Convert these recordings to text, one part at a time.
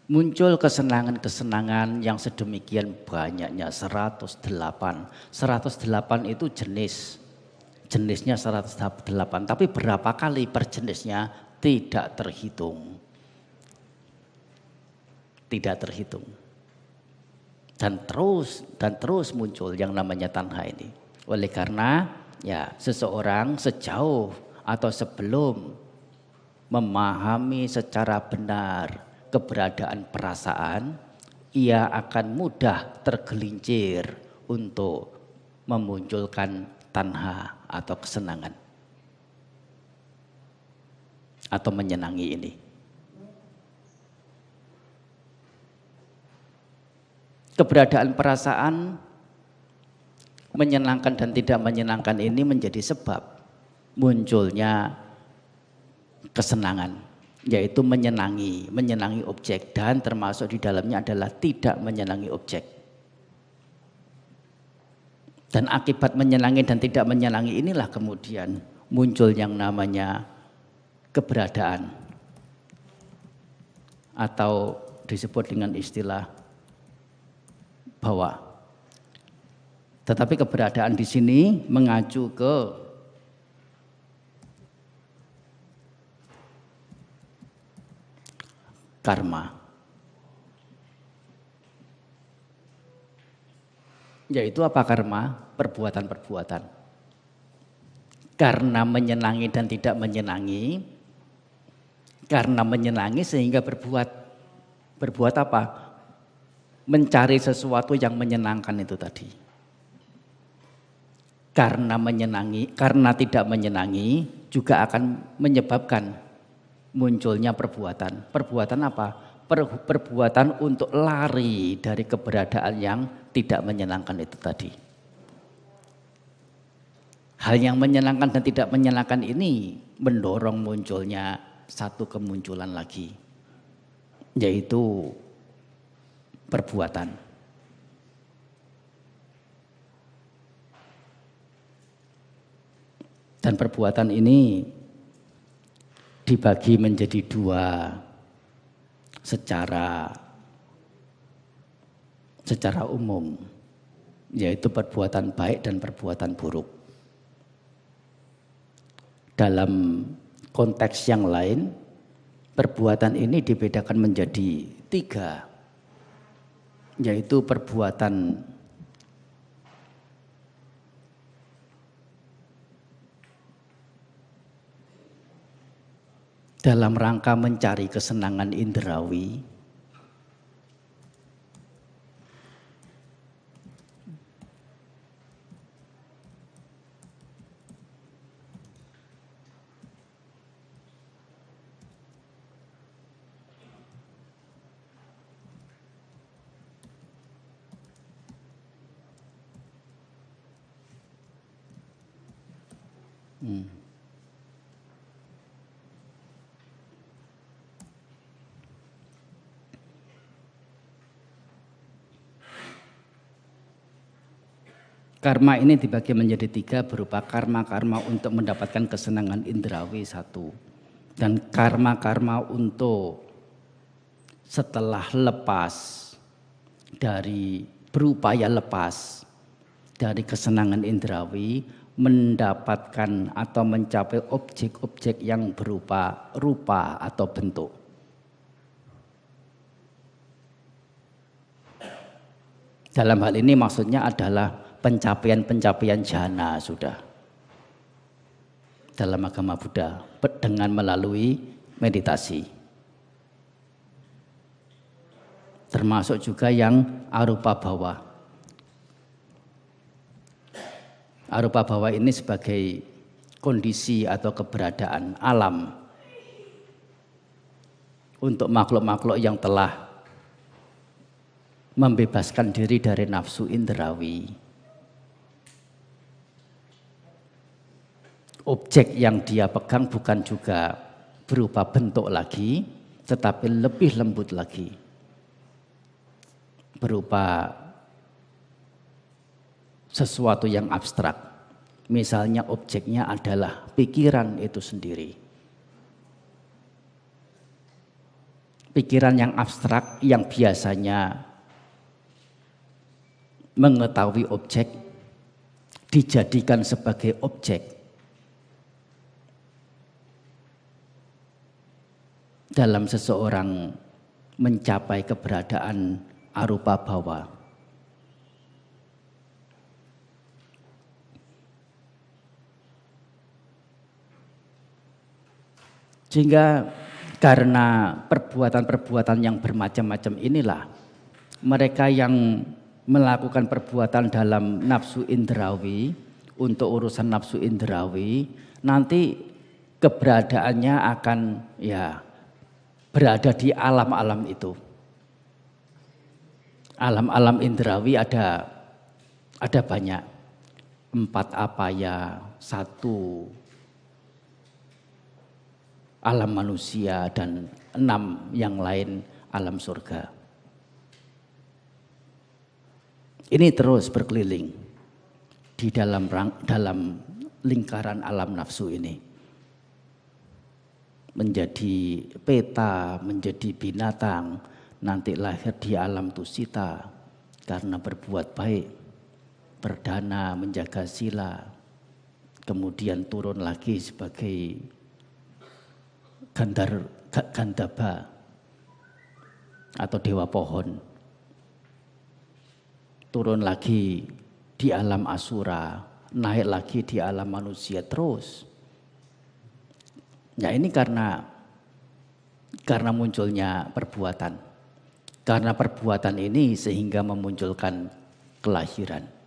Muncul kesenangan-kesenangan yang sedemikian banyaknya 108. 108 itu jenisnya 108, tapi berapa kali per jenisnya tidak terhitung. Tidak terhitung. Dan terus muncul yang namanya tanha ini. Oleh karena ya seseorang sejauh atau sebelum memahami secara benar keberadaan perasaan, ia akan mudah tergelincir untuk memunculkan tanha atau kesenangan atau menyenangi ini. Keberadaan perasaan menyenangkan dan tidak menyenangkan ini menjadi sebab munculnya kesenangan, yaitu menyenangi objek, dan termasuk di dalamnya adalah tidak menyenangi objek. Dan akibat menyenangi dan tidak menyenangi inilah kemudian muncul yang namanya keberadaan atau disebut dengan istilah bahwa. Tetapi keberadaan di sini mengacu ke karma, yaitu apa karma? Perbuatan-perbuatan. Karena menyenangi dan tidak menyenangi, karena menyenangi sehingga berbuat apa? Mencari sesuatu yang menyenangkan itu tadi. Karena menyenangi, karena tidak menyenangi juga akan menyebabkan munculnya perbuatan. Perbuatan apa? Perbuatan untuk lari dari keberadaan yang tidak menyenangkan itu tadi. Hal yang menyenangkan dan tidak menyenangkan ini mendorong munculnya satu kemunculan lagi, yaitu perbuatan. Dan perbuatan ini dibagi menjadi dua secara umum, yaitu perbuatan baik dan perbuatan buruk. Dalam konteks yang lain, perbuatan ini dibedakan menjadi tiga, yaitu perbuatan dalam rangka mencari kesenangan indrawi, karma ini dibagi menjadi tiga, berupa karma-karma untuk mendapatkan kesenangan indrawi satu, dan karma-karma untuk setelah lepas dari, berupaya lepas dari kesenangan indrawi, mendapatkan atau mencapai objek-objek yang berupa rupa atau bentuk. Dalam hal ini maksudnya adalah pencapaian jhana sudah dalam agama Buddha dengan melalui meditasi. Termasuk juga yang arupa bhawa. Arupa bhawa ini sebagai kondisi atau keberadaan alam untuk makhluk-makhluk yang telah membebaskan diri dari nafsu indrawi. Objek yang dia pegang bukan juga berupa bentuk lagi, tetapi lebih lembut lagi, berupa sesuatu yang abstrak. Misalnya objeknya adalah pikiran itu sendiri. pikiran yang abstrak yang biasanya mengetahui objek dijadikan sebagai objek dalam seseorang mencapai keberadaan arupa bhawa. Sehingga karena perbuatan-perbuatan yang bermacam-macam inilah mereka yang melakukan perbuatan dalam nafsu indrawi untuk urusan nafsu indrawi nanti keberadaannya akan berada di alam-alam itu. Alam-alam indrawi ada banyak. 4 apaya, 1 alam manusia dan 6 yang lain alam surga. Ini terus berkeliling di dalam lingkaran alam nafsu ini. Menjadi peta, menjadi binatang, nanti lahir di alam tusita karena berbuat baik, berdana, menjaga sila, kemudian turun lagi sebagai Gandhaba atau dewa pohon, turun lagi di alam asura, naik lagi di alam manusia terus. Ya ini karena munculnya perbuatan. Karena perbuatan ini sehingga memunculkan kelahiran.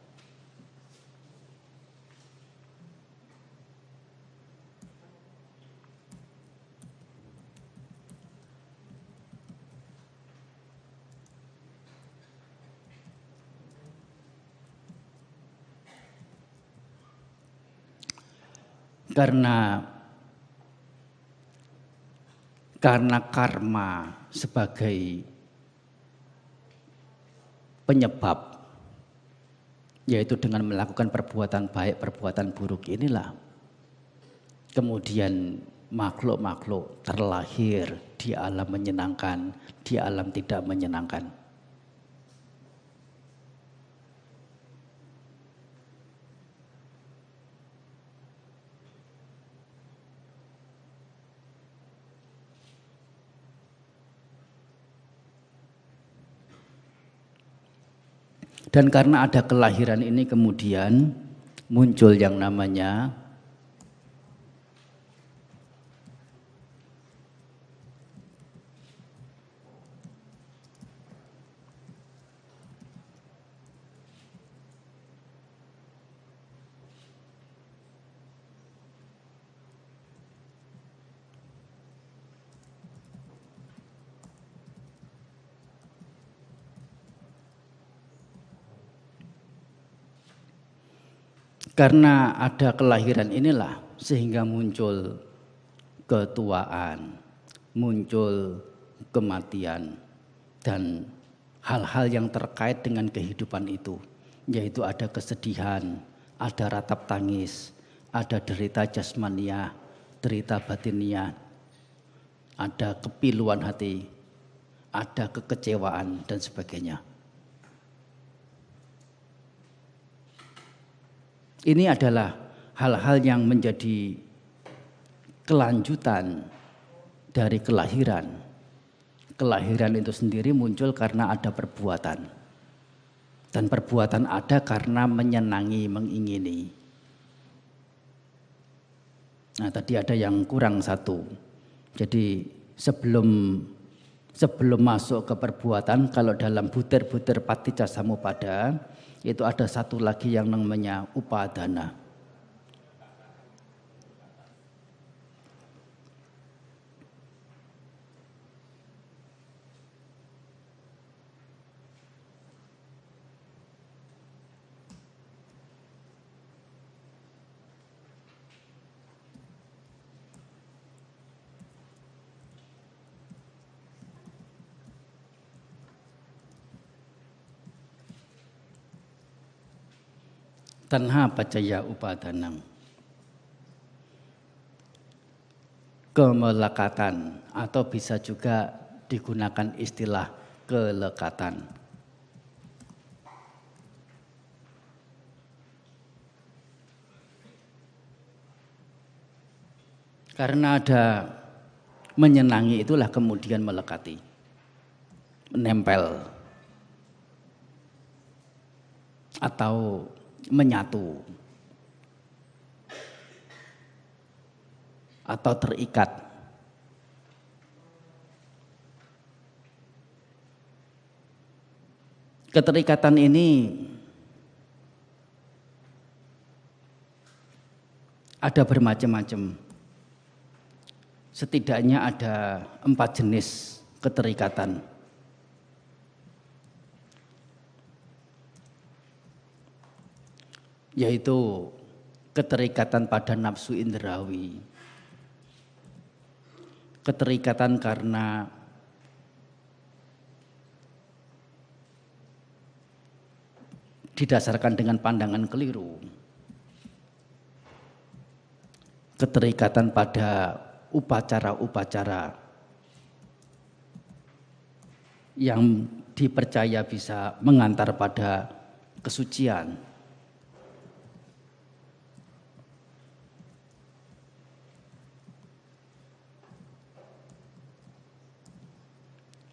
Karena karma sebagai penyebab, yaitu dengan melakukan perbuatan baik, perbuatan buruk inilah kemudian makhluk-makhluk terlahir di alam menyenangkan, di alam tidak menyenangkan. Dan karena ada kelahiran ini kemudian muncul yang namanya karena ada kelahiran inilah sehingga muncul ketuaan, muncul kematian dan hal-hal yang terkait dengan kehidupan itu, yaitu ada kesedihan, ada ratap tangis, ada derita jasmaniah, derita batiniah, ada kepiluan hati, ada kekecewaan dan sebagainya. Ini adalah hal-hal yang menjadi kelanjutan dari kelahiran. Kelahiran itu sendiri muncul karena ada perbuatan. Dan perbuatan ada karena menyenangi, mengingini. Nah, tadi ada yang kurang satu. Jadi sebelum masuk ke perbuatan, kalau dalam butir-butir paticca samuppada itu ada satu lagi yang namanya upadana. Tanha paccaya upadanam. Kemelekatan atau bisa juga digunakan istilah kelekatan. Karena ada menyenangi itulah kemudian melekati, menempel atau menyatu atau terikat. Keterikatan ini ada bermacam-macam. Setidaknya ada 4 jenis keterikatan. Yaitu keterikatan pada nafsu indrawi, keterikatan karena didasarkan dengan pandangan keliru, keterikatan pada upacara-upacara yang dipercaya bisa mengantar pada kesucian,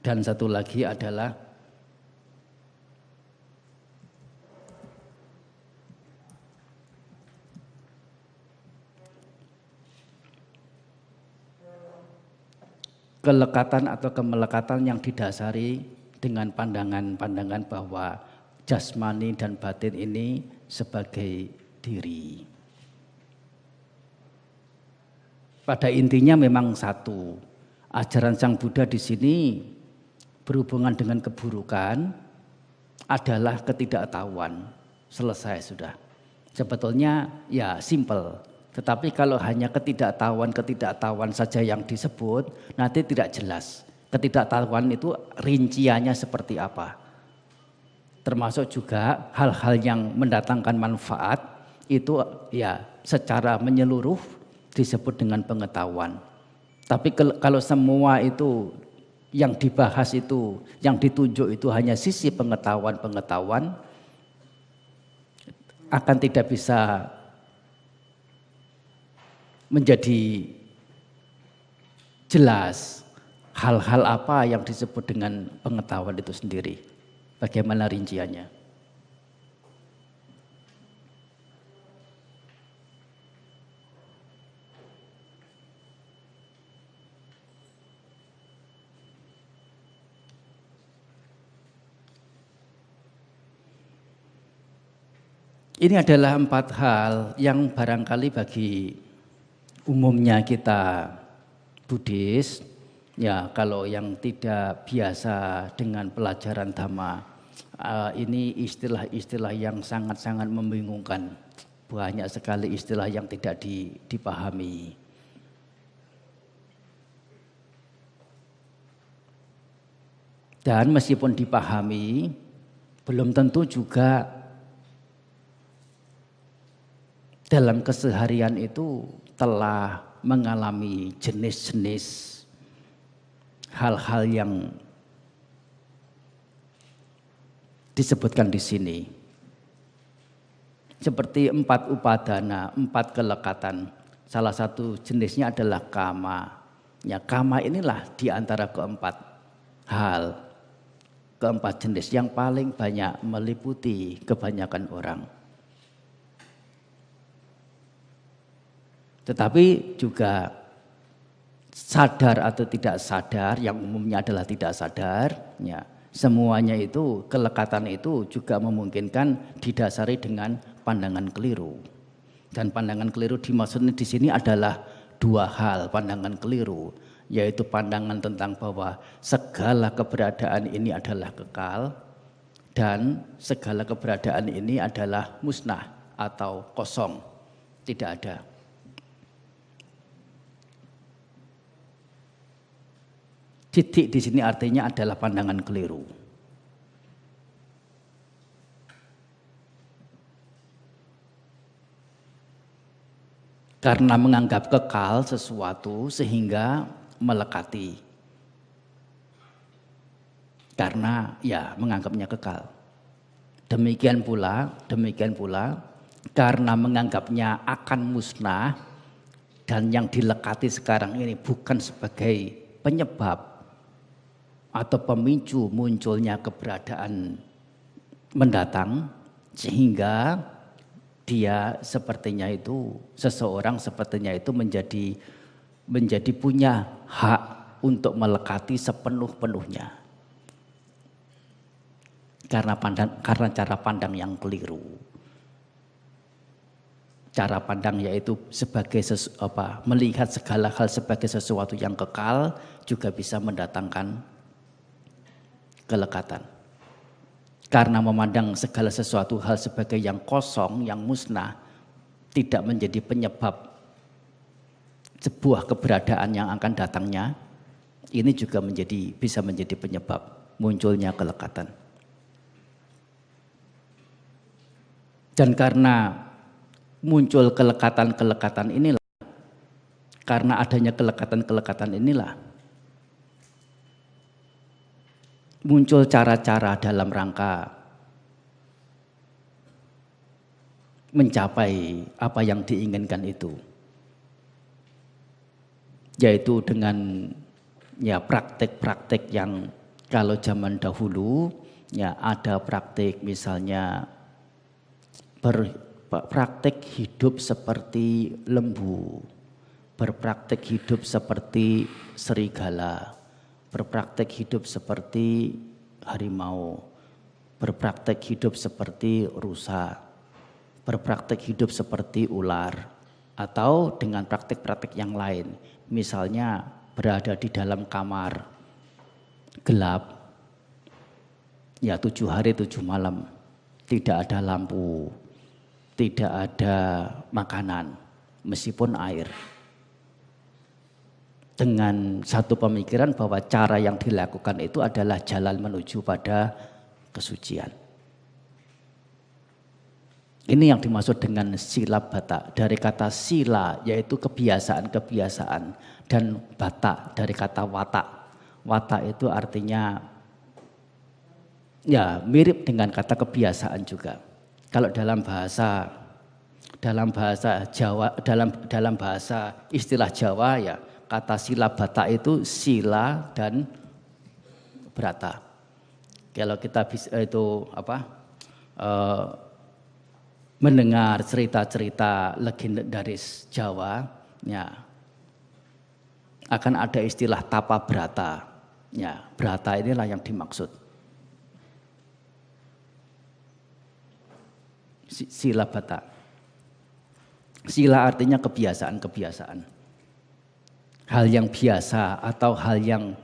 dan satu lagi adalah kelekatan atau kemelekatan yang didasari dengan pandangan-pandangan bahwa jasmani dan batin ini sebagai diri. Pada intinya memang satu, ajaran Sang Buddha di sini berhubungan dengan keburukan adalah ketidaktahuan. Selesai sudah. Sebetulnya ya simple. Tetapi kalau hanya ketidaktahuan saja yang disebut, nanti tidak jelas. Ketidaktahuan itu rinciannya seperti apa. Termasuk juga hal-hal yang mendatangkan manfaat itu ya secara menyeluruh disebut dengan pengetahuan. Tapi kalau semua itu yang dibahas itu, yang ditunjuk itu hanya sisi pengetahuan, akan tidak bisa menjadi jelas hal-hal apa yang disebut dengan pengetahuan itu sendiri. Bagaimana rinciannya? Ini adalah 4 hal yang barangkali bagi umumnya kita Buddhis, ya kalau yang tidak biasa dengan pelajaran Dhamma, ini istilah-istilah yang sangat-sangat membingungkan. Banyak sekali istilah yang tidak dipahami. Dan meskipun dipahami, belum tentu juga dalam keseharian itu telah mengalami jenis-jenis hal-hal yang disebutkan di sini. Seperti 4 upadana, 4 kelekatan. Salah satu jenisnya adalah kama. Ya, kama inilah di antara keempat hal, keempat jenis yang paling banyak meliputi kebanyakan orang. Tetapi juga sadar atau tidak sadar, yang umumnya adalah tidak sadar, ya, semuanya itu, kelekatan itu juga memungkinkan didasari dengan pandangan keliru. Dan pandangan keliru dimaksudnya di sini adalah 2 hal pandangan keliru, yaitu pandangan tentang bahwa segala keberadaan ini adalah kekal dan segala keberadaan ini adalah musnah atau kosong, tidak ada. Titik di sini artinya adalah pandangan keliru. Karena menganggap kekal sesuatu sehingga melekati. karena ya menganggapnya kekal. Demikian pula karena menganggapnya akan musnah dan yang dilekati sekarang ini bukan sebagai penyebab atau pemicu munculnya keberadaan mendatang, sehingga dia seseorang sepertinya itu menjadi punya hak untuk melekati sepenuh-penuhnya. Karena cara pandang yang keliru. Cara pandang yaitu melihat segala hal sebagai sesuatu yang kekal juga bisa mendatangkan kelekatan. Karena memandang segala sesuatu hal sebagai yang kosong, yang musnah, tidak menjadi penyebab sebuah keberadaan yang akan datangnya, ini juga bisa menjadi penyebab munculnya kelekatan. Dan karena muncul kelekatan-kelekatan inilah, karena adanya kelekatan-kelekatan inilah, muncul cara-cara dalam rangka mencapai apa yang diinginkan itu. Yaitu dengan ya praktek-praktek yang kalau zaman dahulu ya ada praktek misalnya berpraktek hidup seperti lembu, berpraktek hidup seperti serigala, berpraktek hidup seperti harimau, berpraktek hidup seperti rusa, berpraktek hidup seperti ular, atau dengan praktek-praktek yang lain. Misalnya berada di dalam kamar gelap, ya 7 hari 7 malam, tidak ada lampu, tidak ada makanan, meskipun air. Dengan satu pemikiran bahwa cara yang dilakukan itu adalah jalan menuju pada kesucian. Ini yang dimaksud dengan sila bata. Dari kata sila yaitu kebiasaan-kebiasaan, dan bata dari kata watak. Watak itu artinya ya mirip dengan kata kebiasaan juga. Kalau dalam bahasa Jawa, dalam bahasa istilah Jawa ya kata sila bata itu sila dan brata. Kalau kita bisa mendengar cerita-cerita legendaris Jawa, ya akan ada istilah tapa brata. Ya, brata inilah yang dimaksud. Sila bata. Sila artinya kebiasaan-kebiasaan. Hal yang biasa atau hal yang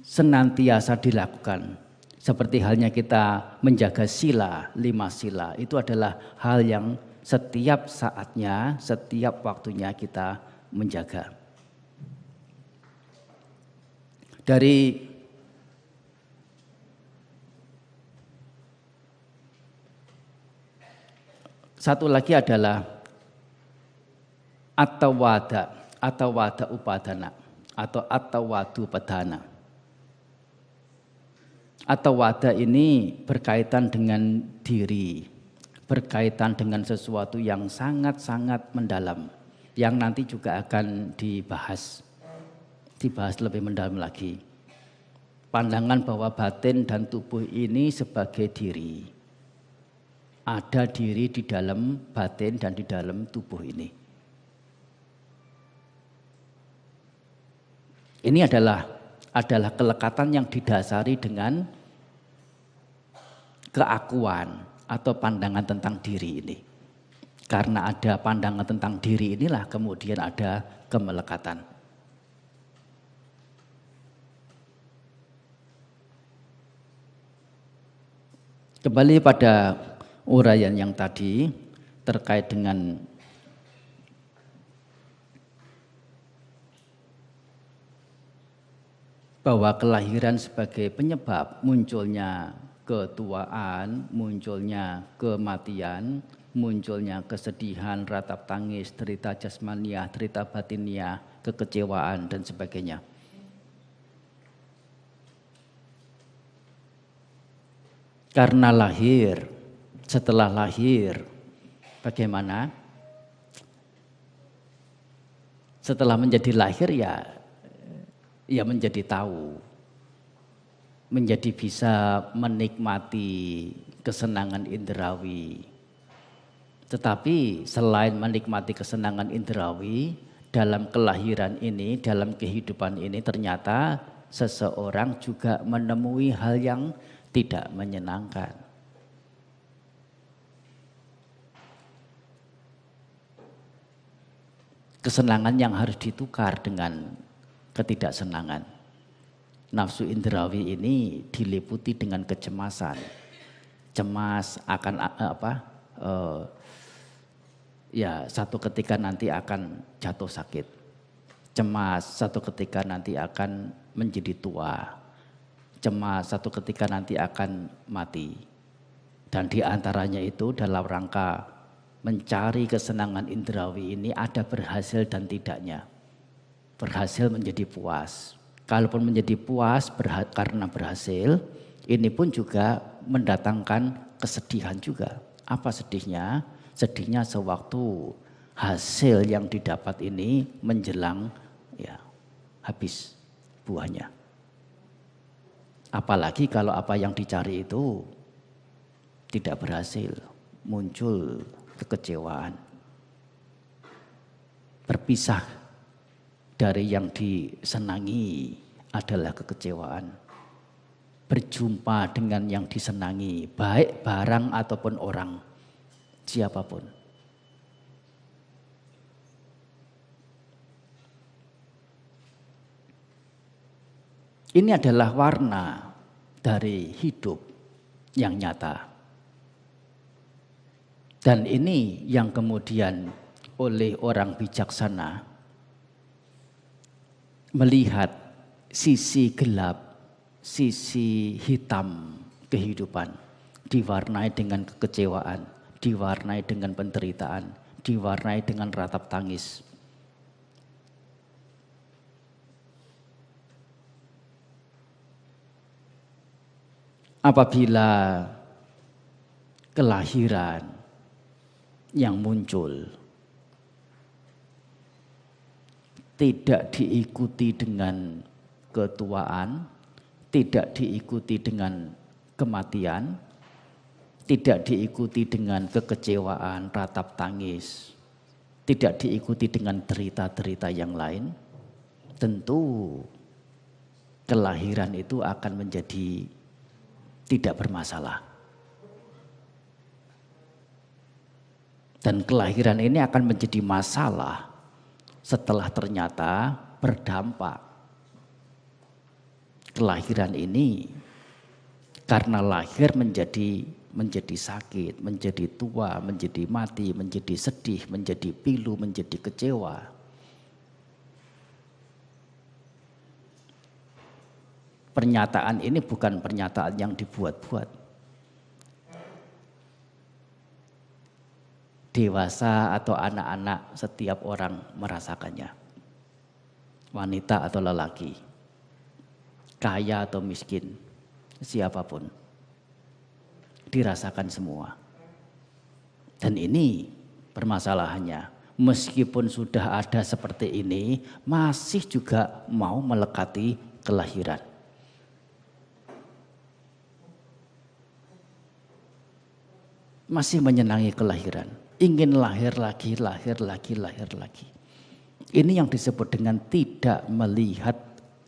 senantiasa dilakukan. Seperti halnya kita menjaga sila, 5 sila, itu adalah hal yang setiap saatnya, setiap waktunya kita menjaga. Dari satu lagi adalah atawada upadana atau atawadu padana. Atawada ini berkaitan dengan diri, berkaitan dengan sesuatu yang sangat-sangat mendalam, yang nanti juga akan dibahas lebih mendalam lagi. Pandangan bahwa batin dan tubuh ini sebagai diri. Ada diri di dalam batin dan di dalam tubuh ini. Ini adalah kelekatan yang didasari dengan keakuan atau pandangan tentang diri ini. Karena ada pandangan tentang diri inilah kemudian ada kemelekatan. Kembali pada uraian yang tadi terkait dengan bahwa kelahiran sebagai penyebab munculnya ketuaan, munculnya kematian, munculnya kesedihan, ratap tangis, derita jasmaniah, derita batiniah, kekecewaan dan sebagainya. Karena lahir, setelah lahir, bagaimana? Setelah menjadi lahir ya menjadi tahu, menjadi bisa menikmati kesenangan indrawi. Tetapi selain menikmati kesenangan indrawi, dalam kelahiran ini, dalam kehidupan ini ternyata seseorang juga menemui hal yang tidak menyenangkan. Kesenangan yang harus ditukar dengan ketidaksenangan. Nafsu indrawi ini diliputi dengan kecemasan. Cemas akan satu ketika nanti akan jatuh sakit. Cemas satu ketika nanti akan menjadi tua. Cemas satu ketika nanti akan mati. Dan di antaranya itu dalam rangka mencari kesenangan indrawi ini ada berhasil dan tidaknya. Berhasil menjadi puas. Kalaupun menjadi puas karena berhasil, ini pun juga mendatangkan kesedihan juga. Apa sedihnya? Sedihnya sewaktu hasil yang didapat ini menjelang habis buahnya. Apalagi kalau apa yang dicari itu tidak berhasil, muncul kekecewaan. Berpisah dari yang disenangi adalah kekecewaan. Berjumpa dengan yang disenangi, baik barang ataupun orang, siapapun. Ini adalah warna dari hidup yang nyata. Dan ini yang kemudian oleh orang bijaksana melihat sisi gelap, sisi hitam kehidupan, diwarnai dengan kekecewaan, diwarnai dengan penderitaan, diwarnai dengan ratap tangis. Apabila kelahiran yang muncul tidak diikuti dengan ketuaan, tidak diikuti dengan kematian, tidak diikuti dengan kekecewaan, ratap tangis, tidak diikuti dengan derita-derita yang lain, tentu kelahiran itu akan menjadi tidak bermasalah. Dan kelahiran ini akan menjadi masalah setelah ternyata berdampak. Kelahiran ini karena lahir menjadi sakit, menjadi tua, menjadi mati, menjadi sedih, menjadi pilu, menjadi kecewa. Pernyataan ini bukan pernyataan yang dibuat-buat. Dewasa atau anak-anak setiap orang merasakannya. Wanita atau lelaki, kaya atau miskin, siapapun dirasakan semua. Dan ini permasalahannya. Meskipun sudah ada seperti ini, masih juga mau melekati kelahiran. Masih menyenangi kelahiran, ingin lahir lagi, lahir lagi, lahir lagi. Ini yang disebut dengan tidak melihat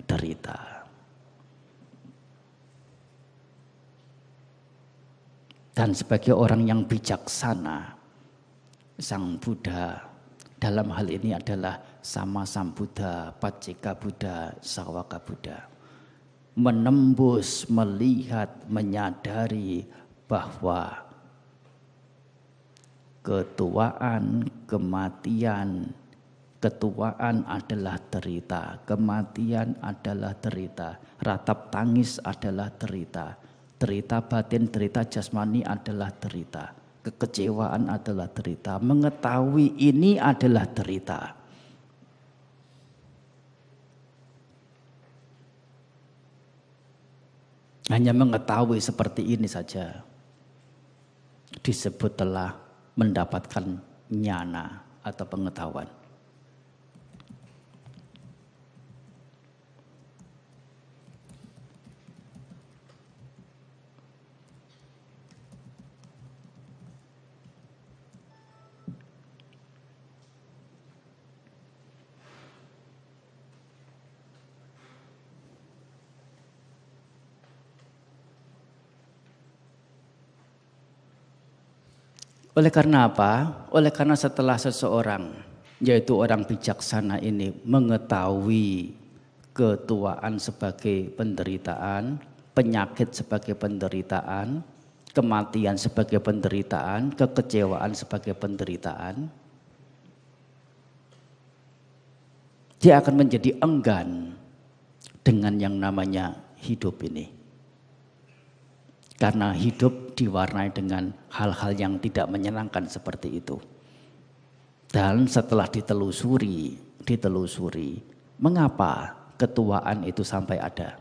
derita. Dan sebagai orang yang bijaksana, Sang Buddha dalam hal ini adalah Sama Sambuddha, Pacceka Buddha, Sawaka Buddha. Menembus, melihat, menyadari bahwa ketuaan, kematian, ketuaan adalah derita, kematian adalah derita, ratap tangis adalah derita, derita batin, derita jasmani adalah derita. Kekecewaan adalah derita, mengetahui ini adalah derita. Hanya mengetahui seperti ini saja disebut telah mendapatkan nyana atau pengetahuan. Oleh karena apa? Oleh karena setelah seseorang, yaitu orang bijaksana ini mengetahui ketuaan sebagai penderitaan, penyakit sebagai penderitaan, kematian sebagai penderitaan, kekecewaan sebagai penderitaan, dia akan menjadi enggan dengan yang namanya hidup ini. Karena hidup diwarnai dengan hal-hal yang tidak menyenangkan seperti itu. Dan setelah ditelusuri, mengapa ketuaan itu sampai ada?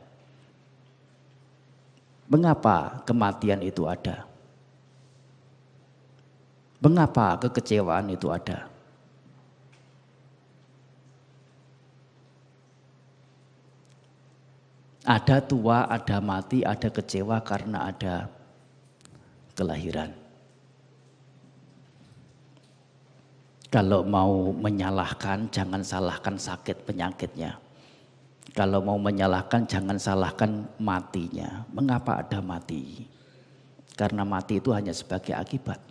Mengapa kematian itu ada? Mengapa kekecewaan itu ada? Ada tua, ada mati, ada kecewa karena ada kelahiran. Kalau mau menyalahkan, jangan salahkan sakit penyakitnya. Kalau mau menyalahkan, jangan salahkan matinya. Mengapa ada mati? Karena mati itu hanya sebagai akibat.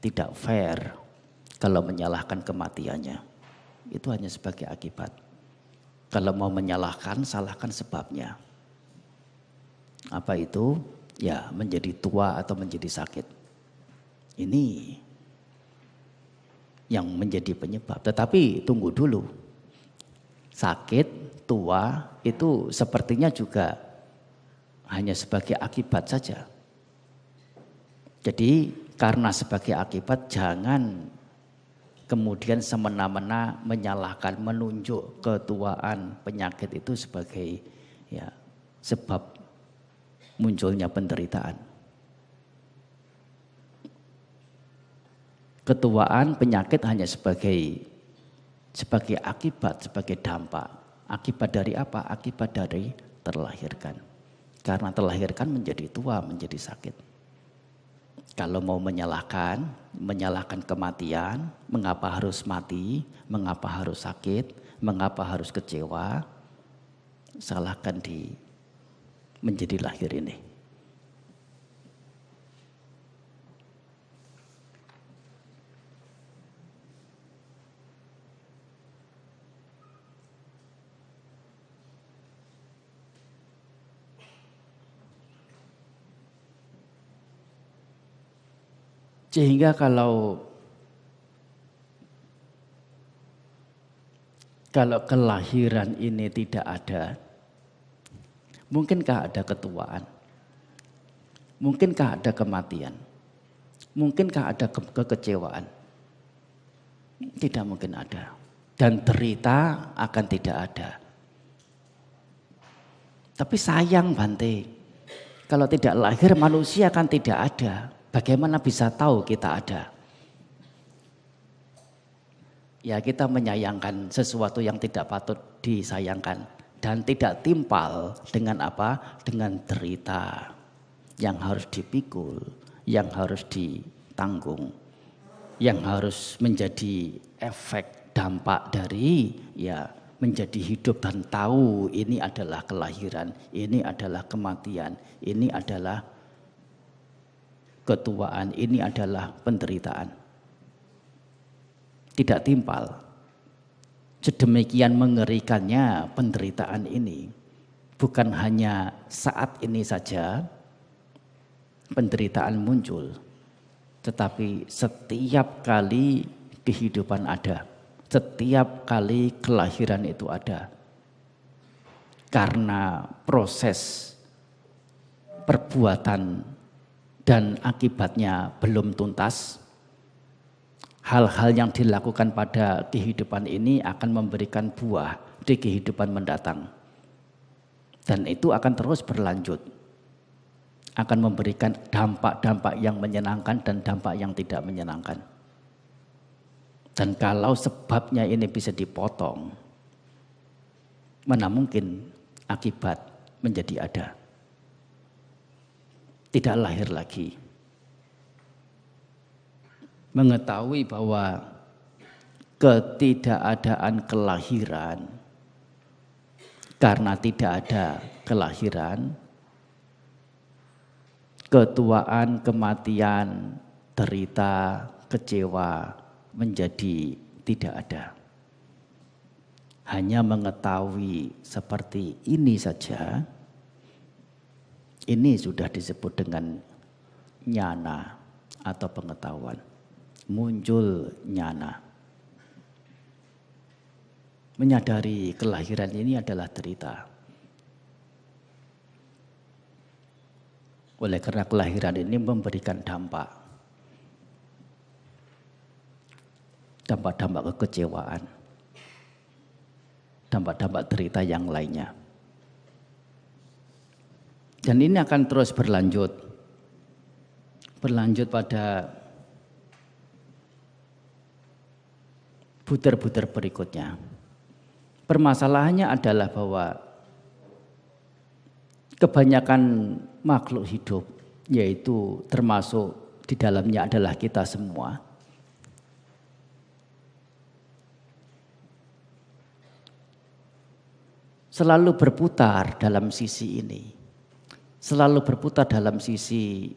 Tidak fair kalau menyalahkan kematiannya. Itu hanya sebagai akibat. Kalau mau menyalahkan, salahkan sebabnya. Apa itu? Ya, menjadi tua atau menjadi sakit. Ini yang menjadi penyebab. Tetapi tunggu dulu. Sakit, tua itu sepertinya juga hanya sebagai akibat saja. Jadi karena sebagai akibat jangan kemudian semena-mena menyalahkan, menunjuk ketuaan penyakit itu sebagai ya sebab munculnya penderitaan. Ketuaan penyakit hanya sebagai akibat, sebagai dampak. Akibat dari apa? Akibat dari terlahirkan. Karena terlahirkan menjadi tua, menjadi sakit. Kalau mau menyalahkan kematian, mengapa harus mati, mengapa harus sakit, mengapa harus kecewa, salahkan di menjadi lahir ini. Sehingga kalau kelahiran ini tidak ada, mungkinkah ada ketuaan? Mungkinkah ada kematian? Mungkinkah ada kekecewaan? Tidak mungkin ada. Dan derita akan tidak ada. Tapi sayang Bante, kalau tidak lahir manusia kan tidak ada. Bagaimana bisa tahu kita ada? Ya kita menyayangkan sesuatu yang tidak patut disayangkan. Dan tidak timpal dengan apa? Dengan derita yang harus dipikul, yang harus ditanggung. Yang harus menjadi efek dampak dari ya menjadi hidup dan tahu ini adalah kelahiran, ini adalah kematian, ini adalah ketuaan, ini adalah penderitaan. Tidak timpal. Sedemikian mengerikannya penderitaan ini. Bukan hanya saat ini saja penderitaan muncul. Tetapi setiap kali kehidupan ada. Setiap kali kelahiran itu ada. Karena proses perbuatan dan akibatnya belum tuntas, hal-hal yang dilakukan pada kehidupan ini akan memberikan buah di kehidupan mendatang. Dan itu akan terus berlanjut. Akan memberikan dampak-dampak yang menyenangkan dan dampak yang tidak menyenangkan. Dan kalau sebabnya ini bisa dipotong, mana mungkin akibat menjadi ada. Tidak lahir lagi. Mengetahui bahwa ketidakadaan kelahiran, karena tidak ada kelahiran, ketuaan, kematian, derita, kecewa menjadi tidak ada. Hanya mengetahui seperti ini saja, ini sudah disebut dengan nyana atau pengetahuan. Muncul nyana. Menyadari kelahiran ini adalah derita. Oleh karena kelahiran ini memberikan dampak-dampak kekecewaan, dampak-dampak derita yang lainnya. Dan ini akan terus berlanjut pada butir-butir berikutnya. Permasalahannya adalah bahwa kebanyakan makhluk hidup, yaitu termasuk di dalamnya adalah kita semua, selalu berputar dalam sisi ini, selalu berputar dalam sisi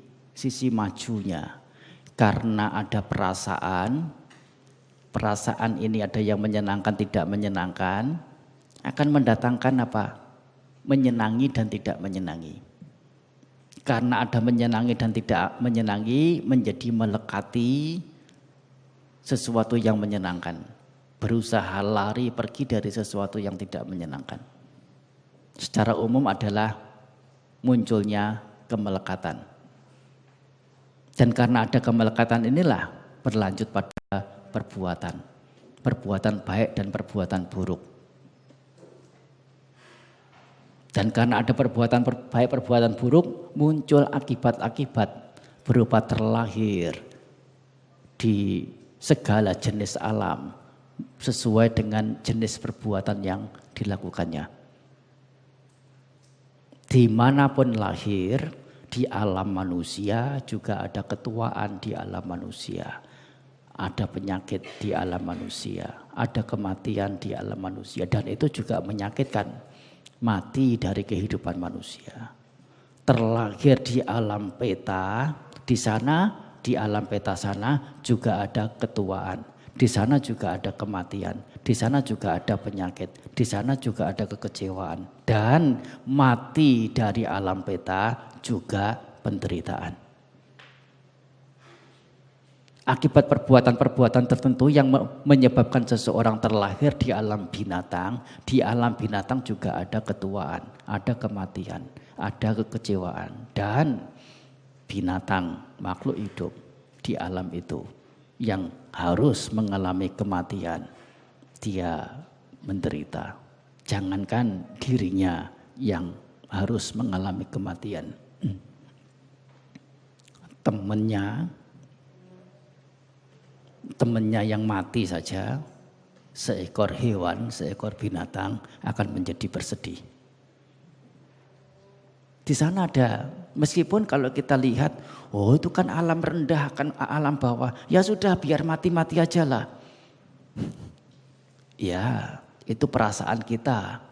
majunya, karena ada perasaan ini ada yang menyenangkan, tidak menyenangkan, akan mendatangkan apa? Menyenangi dan tidak menyenangi. Karena ada menyenangi dan tidak menyenangi, menjadi melekati sesuatu yang menyenangkan. Berusaha lari pergi dari sesuatu yang tidak menyenangkan. Secara umum adalah munculnya kemelekatan. Dan karena ada kemelekatan inilah berlanjut pada perbuatan baik dan perbuatan buruk. Dan karena ada perbuatan baik, perbuatan buruk, muncul akibat-akibat berupa terlahir di segala jenis alam sesuai dengan jenis perbuatan yang dilakukannya. Dimanapun lahir, di alam manusia juga ada ketuaan di alam manusia. Ada penyakit di alam manusia, ada kematian di alam manusia, dan itu juga menyakitkan, mati dari kehidupan manusia. Terlahir di alam peta, di sana, di alam peta sana juga ada ketuaan, di sana juga ada kematian, di sana juga ada penyakit, di sana juga ada kekecewaan, dan mati dari alam peta juga penderitaan. Akibat perbuatan-perbuatan tertentu yang menyebabkan seseorang terlahir di alam binatang juga ada ketuaan, ada kematian, ada kekecewaan. Dan binatang, makhluk hidup di alam itu yang harus mengalami kematian, dia menderita. Jangankan dirinya yang harus mengalami kematian. Temannya yang mati saja, seekor hewan, seekor binatang akan menjadi bersedih. Di sana ada, meskipun kalau kita lihat, oh itu kan alam rendah, kan alam bawah, ya sudah biar mati-mati aja lah. Ya, itu perasaan kita.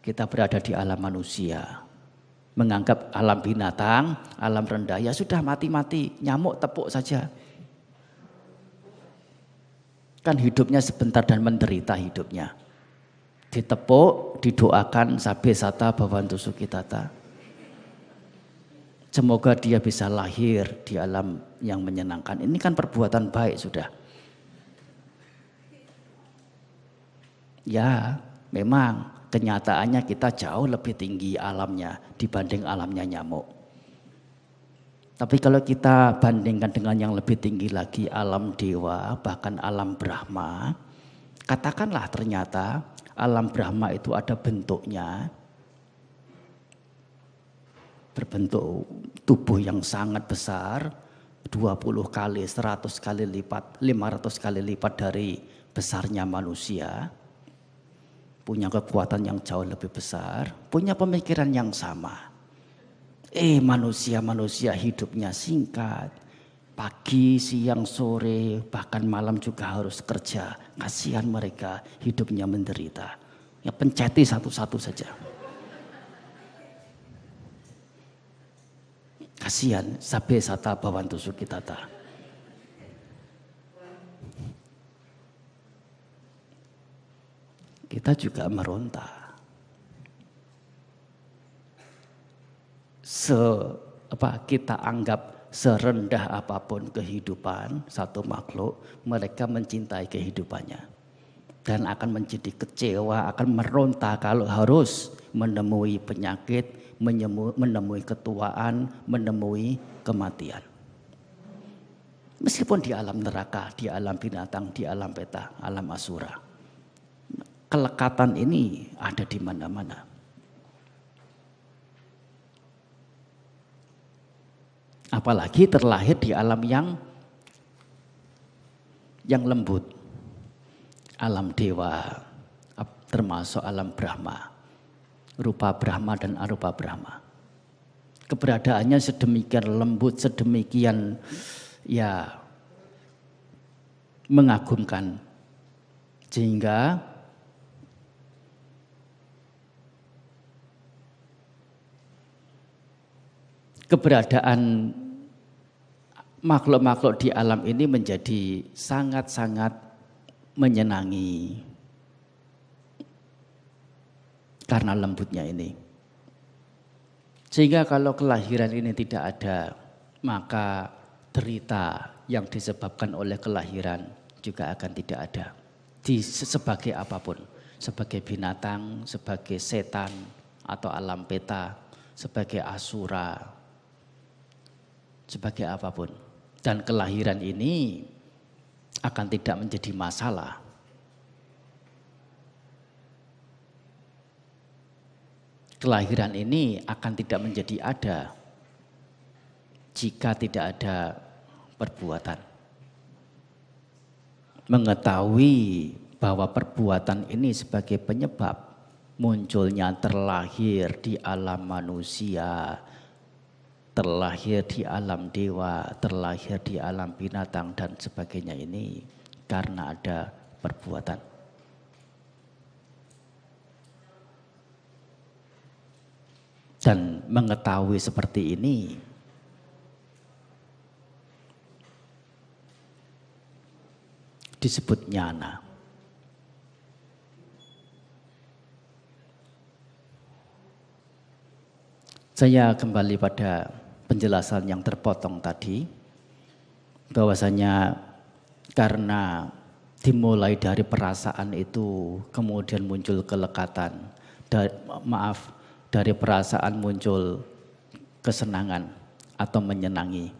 Kita berada di alam manusia. Menganggap alam binatang, alam rendah, ya sudah mati-mati, nyamuk tepuk saja. Kan hidupnya sebentar dan menderita hidupnya. Ditepuk, didoakan, sabe sata bhavantu sukitata. Semoga dia bisa lahir di alam yang menyenangkan. Ini kan perbuatan baik sudah. Ya, memang kenyataannya kita jauh lebih tinggi alamnya dibanding alamnya nyamuk. Tapi kalau kita bandingkan dengan yang lebih tinggi lagi, alam dewa, bahkan alam Brahma, katakanlah ternyata alam Brahma itu ada bentuknya, berbentuk tubuh yang sangat besar, 20 kali, 100 kali lipat, 500 kali lipat dari besarnya manusia, punya kekuatan yang jauh lebih besar, punya pemikiran yang sama. Manusia hidupnya singkat, pagi, siang, sore, bahkan malam juga harus kerja. Kasihan mereka, hidupnya menderita. Ya penceti satu-satu saja. Kasihan, sabe sata bawantu sukitata. Kita juga meronta. Kita anggap serendah apapun kehidupan satu makhluk, mereka mencintai kehidupannya dan akan menjadi kecewa, akan meronta kalau harus menemui penyakit, menemui ketuaan, menemui kematian. Meskipun di alam neraka, di alam binatang, di alam peta, alam asura, kelekatan ini ada di mana-mana. Apalagi terlahir di alam yang lembut, alam dewa, termasuk alam Brahma, rupa Brahma dan arupa Brahma. Keberadaannya sedemikian lembut, sedemikian ya mengagumkan, sehingga keberadaan makhluk-makhluk di alam ini menjadi sangat-sangat menyenangi karena lembutnya ini. Sehingga kalau kelahiran ini tidak ada, maka derita yang disebabkan oleh kelahiran juga akan tidak ada. Sebagai apapun, sebagai binatang, sebagai setan atau alam peta, sebagai asura, sebagai apapun. Dan kelahiran ini akan tidak menjadi masalah. Kelahiran ini akan tidak menjadi ada jika tidak ada perbuatan. Mengetahui bahwa perbuatan ini sebagai penyebab munculnya terlahir di alam manusia, terlahir di alam dewa, terlahir di alam binatang dan sebagainya ini karena ada perbuatan. Dan mengetahui seperti ini disebut nyana. Saya kembali pada penjelasan yang terpotong tadi, bahwasanya karena dimulai dari perasaan itu kemudian muncul kelekatan, dari perasaan muncul kesenangan atau menyenangi.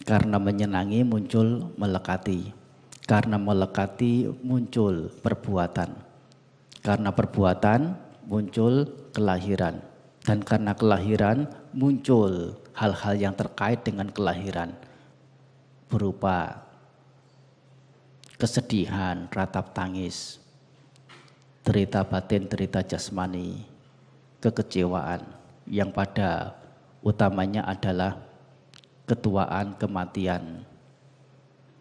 Karena menyenangi muncul melekati, karena melekati muncul perbuatan, karena perbuatan muncul kelahiran, dan karena kelahiran muncul hal-hal yang terkait dengan kelahiran berupa kesedihan, ratap tangis, derita batin, derita jasmani, kekecewaan yang pada utamanya adalah ketuaan, kematian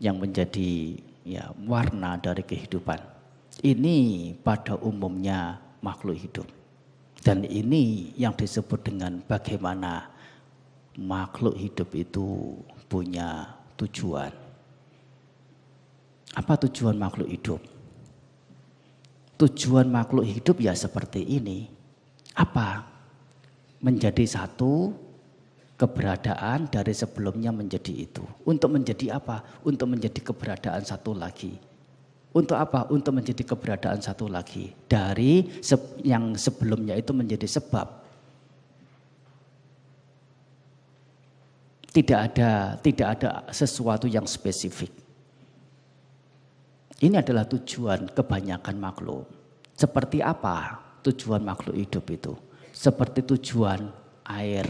yang menjadi warna dari kehidupan. Ini pada umumnya makhluk hidup. Dan ini yang disebut dengan bagaimana makhluk hidup itu punya tujuan. Apa tujuan makhluk hidup? Tujuan makhluk hidup ya seperti ini. Apa? Menjadi satu, keberadaan dari sebelumnya menjadi itu. Untuk menjadi apa? Untuk menjadi keberadaan satu lagi. Untuk apa? Untuk menjadi keberadaan satu lagi. Dari yang sebelumnya itu menjadi sebab. Tidak ada sesuatu yang spesifik. Ini adalah tujuan kebanyakan makhluk. Seperti apa tujuan makhluk hidup itu? Seperti tujuan air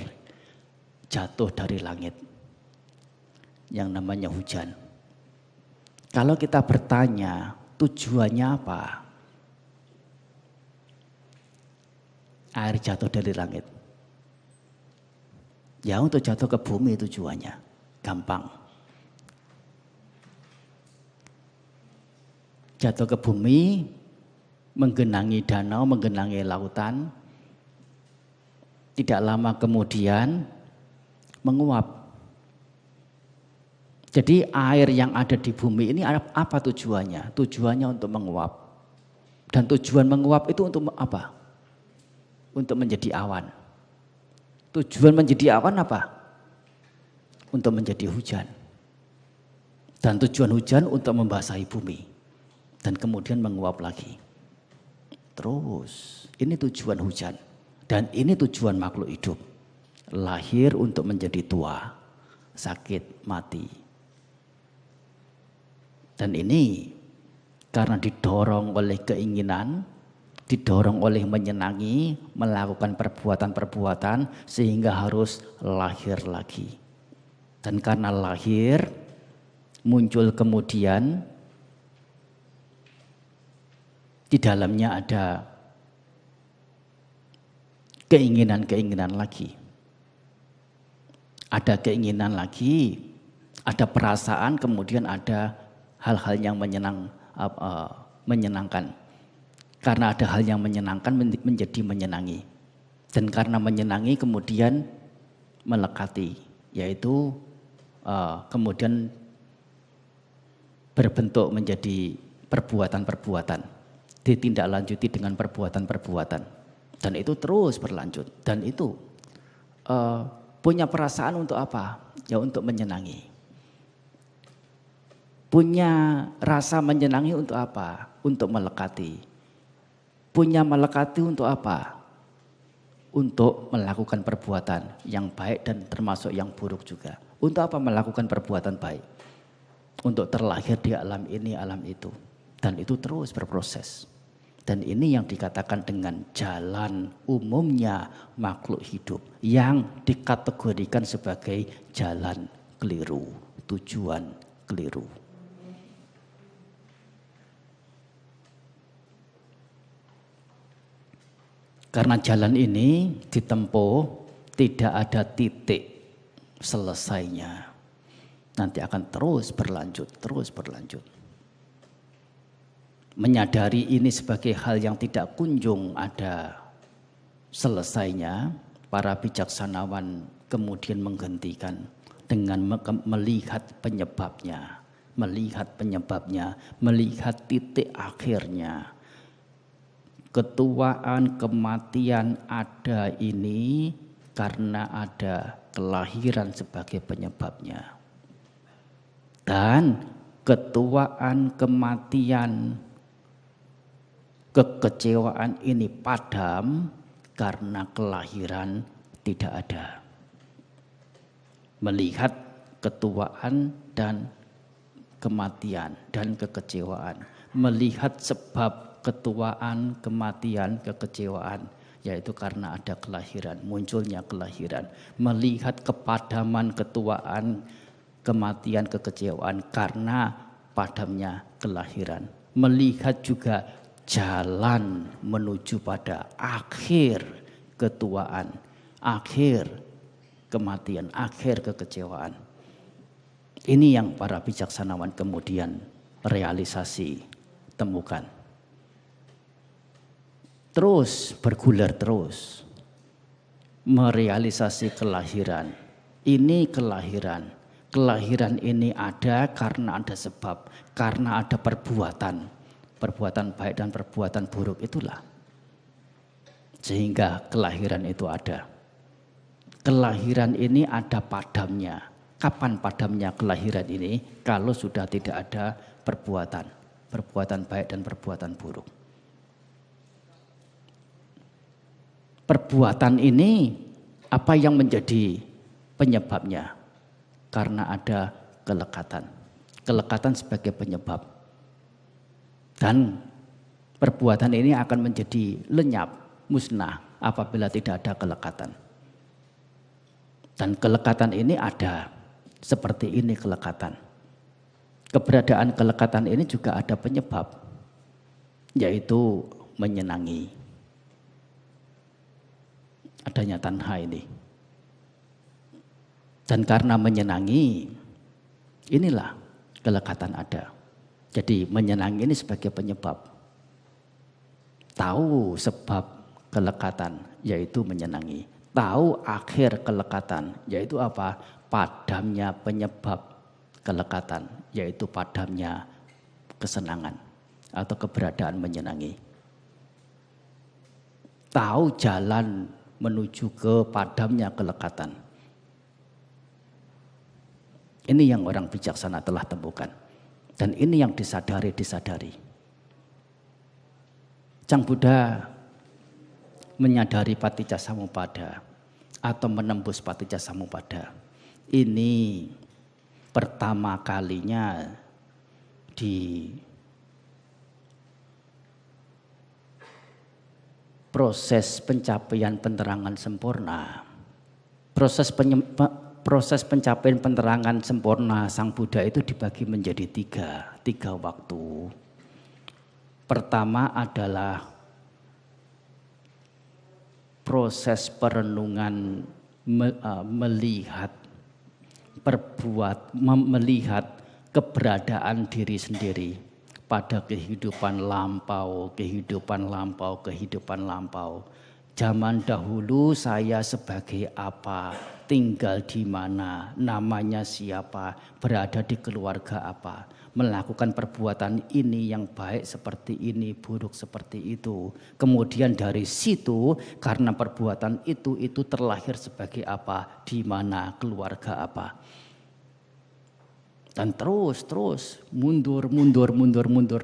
jatuh dari langit yang namanya hujan. Kalau kita bertanya tujuannya apa? Air jatuh dari langit. Ya untuk jatuh ke bumi tujuannya. Gampang. Jatuh ke bumi, menggenangi danau, menggenangi lautan. Tidak lama kemudian menguap. Jadi air yang ada di bumi ini apa tujuannya? Tujuannya untuk menguap. Dan tujuan menguap itu untuk apa? Untuk menjadi awan. Tujuan menjadi awan apa? Untuk menjadi hujan. Dan tujuan hujan untuk membasahi bumi. Dan kemudian menguap lagi. Terus, ini tujuan hujan. Dan ini tujuan makhluk hidup. Lahir untuk menjadi tua, sakit, mati. Dan ini karena didorong oleh keinginan, didorong oleh menyenangi, melakukan perbuatan-perbuatan sehingga harus lahir lagi. Dan karena lahir, muncul kemudian di dalamnya ada keinginan-keinginan lagi. Ada keinginan lagi, ada perasaan, kemudian ada hal-hal yang menyenangkan. Karena ada hal yang menyenangkan menjadi menyenangi. Dan karena menyenangi kemudian melekati, yaitu kemudian berbentuk menjadi perbuatan-perbuatan. Ditindaklanjuti dengan perbuatan-perbuatan. Dan itu terus berlanjut. Dan itu punya perasaan untuk apa? Ya untuk menyenangi. Punya rasa menyenangi untuk apa? Untuk melekati. Punya melekati untuk apa? Untuk melakukan perbuatan yang baik dan termasuk yang buruk juga. Untuk apa melakukan perbuatan baik? Untuk terlahir di alam ini, alam itu. Dan itu terus berproses. Dan ini yang dikatakan dengan jalan umumnya makhluk hidup. Yang dikategorikan sebagai jalan keliru, tujuan keliru. Karena jalan ini ditempuh tidak ada titik selesainya. Nanti akan terus berlanjut, terus berlanjut. Menyadari ini sebagai hal yang tidak kunjung ada selesainya, para bijaksanawan kemudian menghentikan dengan melihat penyebabnya, melihat titik akhirnya. Ketuaan, kematian ada ini karena ada kelahiran sebagai penyebabnya. Dan ketuaan, kematian, kekecewaan ini padam karena kelahiran tidak ada. Melihat ketuaan dan kematian dan kekecewaan. Melihat sebab ketuaan, kematian, kekecewaan, yaitu karena ada kelahiran, munculnya kelahiran. Melihat kepadaman ketuaan, kematian, kekecewaan karena padamnya kelahiran. Melihat juga jalan menuju pada akhir ketuaan, akhir kematian, akhir kekecewaan. Ini yang para bijaksanawan kemudian realisasi, temukan. Terus bergular terus merealisasi kelahiran. Ini kelahiran. Kelahiran ini ada karena ada sebab, karena ada perbuatan. Perbuatan baik dan perbuatan buruk itulah. Sehingga kelahiran itu ada. Kelahiran ini ada padamnya. Kapan padamnya kelahiran ini? Kalau sudah tidak ada perbuatan. Perbuatan baik dan perbuatan buruk. Perbuatan ini apa yang menjadi penyebabnya? Karena ada kelekatan. Kelekatan sebagai penyebab. Dan perbuatan ini akan menjadi lenyap, musnah apabila tidak ada kelekatan. Dan kelekatan ini ada, seperti ini kelekatan. Keberadaan kelekatan ini juga ada penyebab, yaitu menyenangi. Adanya tanha ini. Dan karena menyenangi, inilah kelekatan ada. Jadi menyenangi ini sebagai penyebab. Tahu sebab kelekatan, yaitu menyenangi. Tahu akhir kelekatan, yaitu apa? Padamnya penyebab kelekatan, yaitu padamnya kesenangan atau keberadaan menyenangi. Tahu jalan menuju ke padamnya kelekatan. Ini yang orang bijaksana telah temukan. Dan ini yang disadari. Sang Buddha menyadari paticca samuppada atau menembus paticca samuppada. Ini pertama kalinya di proses pencapaian penerangan sempurna. Proses pencapaian penerangan sempurna Sang Buddha itu dibagi menjadi tiga waktu. Pertama adalah proses perenungan melihat keberadaan diri sendiri pada kehidupan lampau. Zaman dahulu saya sebagai apa, tinggal di mana, namanya siapa, berada di keluarga apa, melakukan perbuatan ini yang baik seperti ini, buruk seperti itu. Kemudian dari situ karena perbuatan itu terlahir sebagai apa, di mana, keluarga apa. Dan terus mundur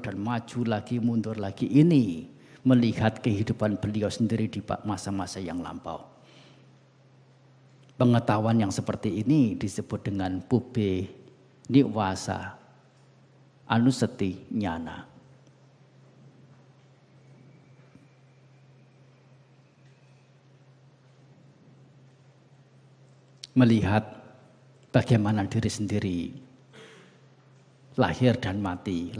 dan maju lagi, mundur lagi. Ini melihat kehidupan beliau sendiri di masa-masa yang lampau. Pengetahuan yang seperti ini disebut dengan pubbe niwasa anusati nyana. Melihat bagaimana diri sendiri lahir dan mati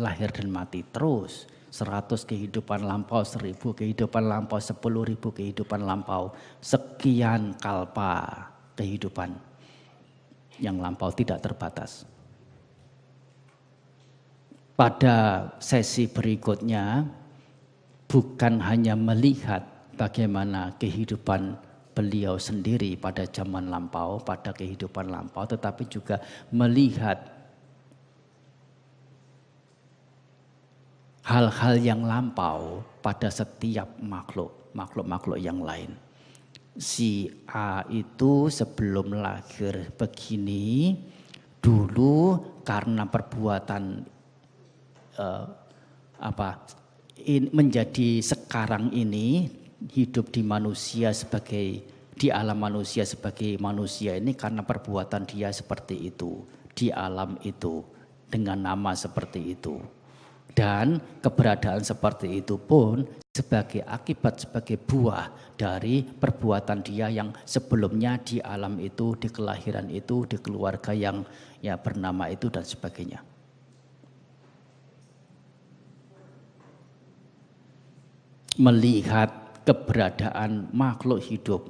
terus. 100 kehidupan lampau, 1000 kehidupan lampau, 10.000 kehidupan lampau, sekian kalpa kehidupan yang lampau tidak terbatas. Pada sesi berikutnya bukan hanya melihat bagaimana kehidupan beliau sendiri pada zaman lampau, pada kehidupan lampau, tetapi juga melihat hal-hal yang lampau pada setiap makhluk yang lain. Si A itu sebelum lahir begini, dulu karena perbuatan menjadi sekarang ini hidup di alam manusia sebagai manusia ini karena perbuatan dia seperti itu, di alam itu dengan nama seperti itu. Dan keberadaan seperti itu pun sebagai akibat, sebagai buah dari perbuatan dia yang sebelumnya di alam itu, di kelahiran itu, di keluarga yang ya bernama itu dan sebagainya. Melihat keberadaan makhluk hidup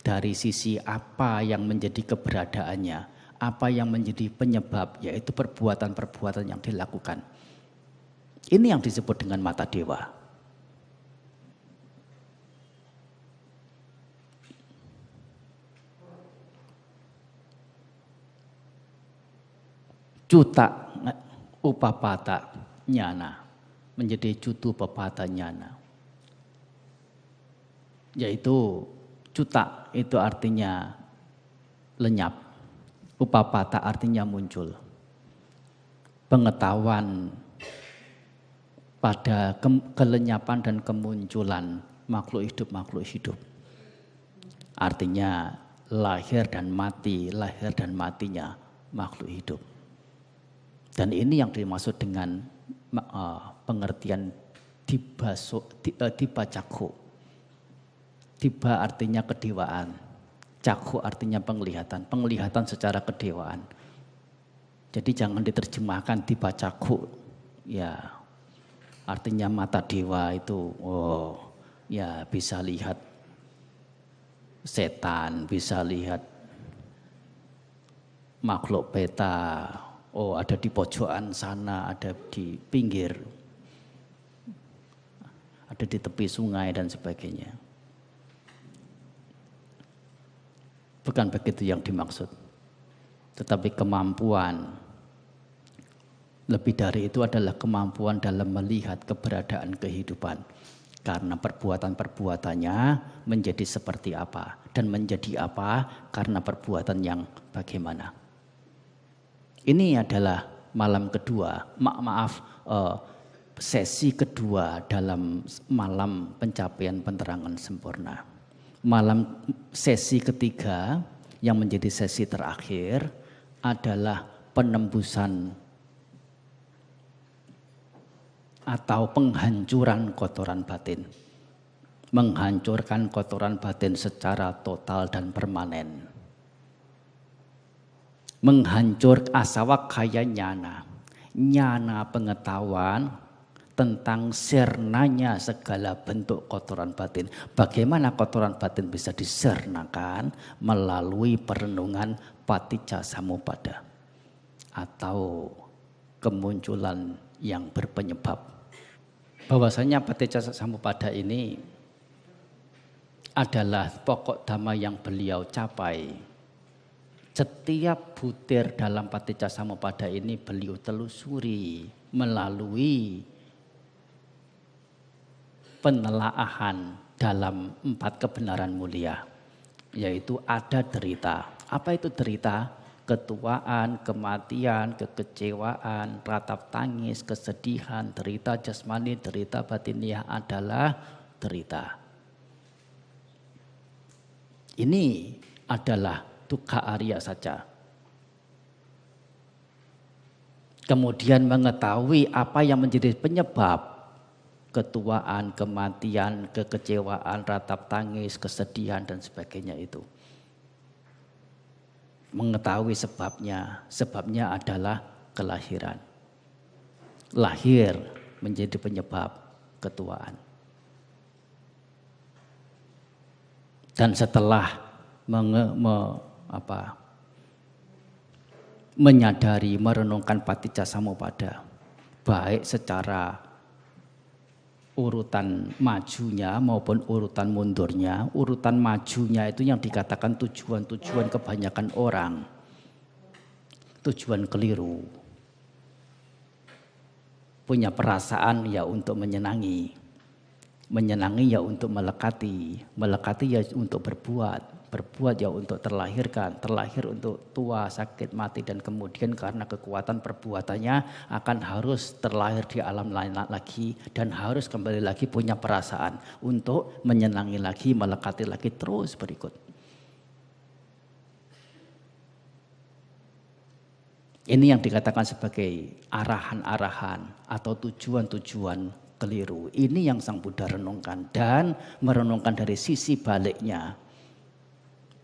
dari sisi apa yang menjadi keberadaannya, apa yang menjadi penyebab, yaitu perbuatan-perbuatan yang dilakukan. Ini yang disebut dengan mata dewa. Cuta upapata nyana menjadi cutu pepata nyana. Yaitu cuta itu artinya lenyap, upapata artinya muncul. Pengetahuan pada kelenyapan dan kemunculan makhluk hidup. Artinya lahir dan matinya makhluk hidup. Dan ini yang dimaksud dengan pengertian diba cakhu. Diba artinya kedewaan, cakhu artinya penglihatan, penglihatan secara kedewaan. Jadi jangan diterjemahkan diba cakhu, ya artinya mata dewa itu, ya bisa lihat setan, bisa lihat makhluk beta, ada di pojokan sana, ada di pinggir, ada di tepi sungai dan sebagainya. Bukan begitu yang dimaksud. Tetapi kemampuan, lebih dari itu adalah kemampuan dalam melihat keberadaan kehidupan. Karena perbuatan-perbuatannya menjadi seperti apa. Dan menjadi apa karena perbuatan yang bagaimana. Ini adalah malam kedua, sesi kedua dalam malam pencapaian penerangan sempurna. Sesi ketiga yang menjadi sesi terakhir adalah penembusan atau penghancuran kotoran batin. Menghancurkan kotoran batin secara total dan permanen. Menghancur asawakkhaya nyana. Nyana pengetahuan tentang sernanya segala bentuk kotoran batin. Bagaimana kotoran batin bisa disernakan? Melalui perenungan paticca samuppada atau kemunculan yang berpenyebab. Bahwasanya paticca samuppada ini adalah pokok dhamma yang beliau capai. Setiap butir dalam paticca samuppada ini beliau telusuri melalui penelaahan dalam 4 kebenaran mulia, yaitu ada derita. Apa itu derita? Ketuaan, kematian, kekecewaan, ratap tangis, kesedihan, derita jasmani, derita batiniah adalah derita. Ini adalah dukkha arya saja. Kemudian mengetahui apa yang menjadi penyebab ketuaan, kematian, kekecewaan, ratap tangis, kesedihan dan sebagainya itu. Mengetahui sebabnya adalah kelahiran. Lahir menjadi penyebab ketuaan. Dan setelah menyadari, merenungkan paticca samuppada, baik secara urutan majunya maupun urutan mundurnya. Urutan majunya itu yang dikatakan tujuan-tujuan kebanyakan orang. Tujuan keliru. Punya perasaan ya untuk menyenangi. Menyenangi ya untuk melekati. Melekati ya untuk berbuat. Berbuat ya untuk terlahirkan. Terlahir untuk tua, sakit, mati. Dan kemudian karena kekuatan perbuatannya akan harus terlahir di alam lain lagi. Dan harus kembali lagi punya perasaan. Untuk menyenangi lagi, melekati lagi terus berikut. Ini yang dikatakan sebagai arahan-arahan atau tujuan-tujuan keliru. Ini yang Sang Buddha renungkan. Dan merenungkan dari sisi baliknya.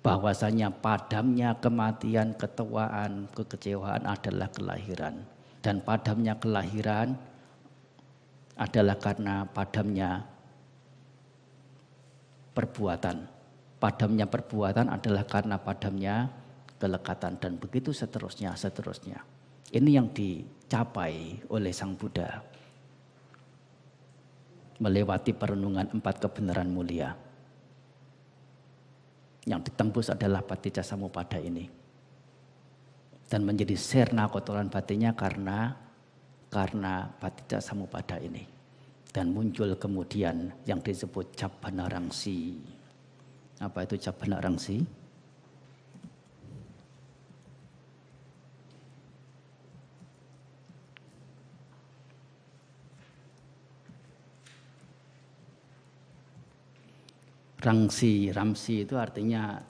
Bahwasanya padamnya kematian, ketuaan, kekecewaan adalah kelahiran. Dan padamnya kelahiran adalah karena padamnya perbuatan. Padamnya perbuatan adalah karena padamnya kelekatan dan begitu seterusnya. Ini yang dicapai oleh Sang Buddha. Melewati perenungan 4 kebenaran mulia. Yang ditembus adalah paticca samuppada ini. Dan menjadi serna kotoran batinnya karena paticca samuppada ini. Dan muncul kemudian yang disebut cabbana rangsi. Apa itu cabbana rangsi? Ramsi itu artinya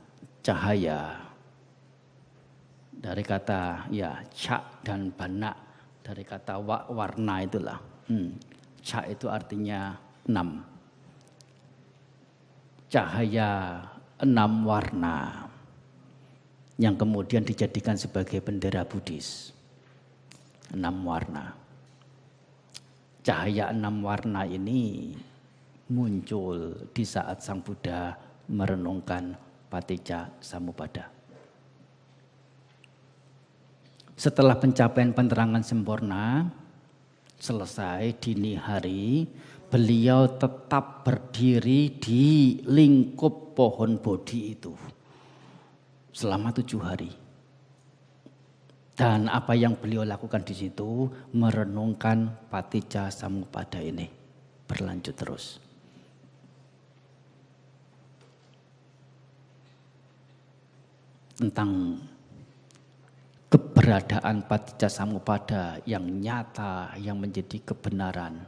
cahaya. Dari kata ya ca dan bana, dari kata warna itulah. Ca itu artinya 6. Cahaya 6 warna yang kemudian dijadikan sebagai bendera Buddhis. 6 warna. Cahaya 6 warna ini muncul di saat Sang Buddha merenungkan Paticca Samuppada. Setelah pencapaian penerangan sempurna selesai dini hari, beliau tetap berdiri di lingkup pohon bodhi itu selama 7 hari. Dan apa yang beliau lakukan di situ, merenungkan Paticca Samuppada ini berlanjut terus. Tentang keberadaan Paticca Samuppada yang nyata, yang menjadi kebenaran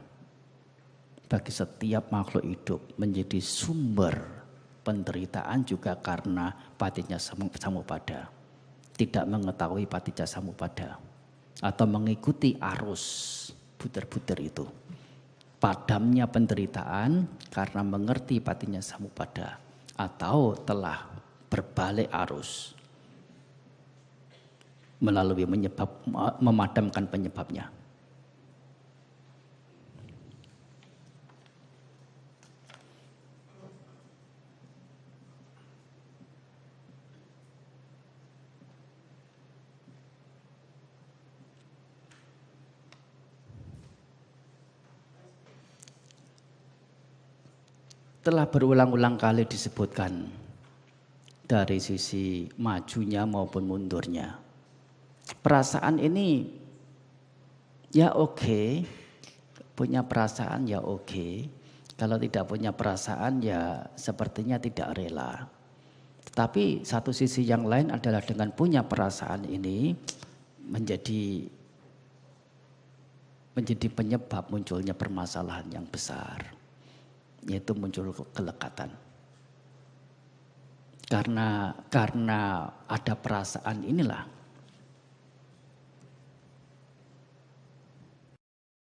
bagi setiap makhluk hidup, menjadi sumber penderitaan juga karena Paticca Samuppada. Tidak mengetahui Paticca Samuppada atau mengikuti arus butir-butir itu. Padamnya penderitaan karena mengerti Paticca Samuppada atau telah berbalik arus melalui memadamkan penyebabnya. Telah berulang-ulang kali disebutkan dari sisi majunya maupun mundurnya. Perasaan ini ya oke, punya perasaan ya oke. Kalau tidak punya perasaan ya sepertinya tidak rela. Tetapi satu sisi yang lain adalah dengan punya perasaan ini menjadi penyebab munculnya permasalahan yang besar. Yaitu muncul kelekatan. Karena ada perasaan inilah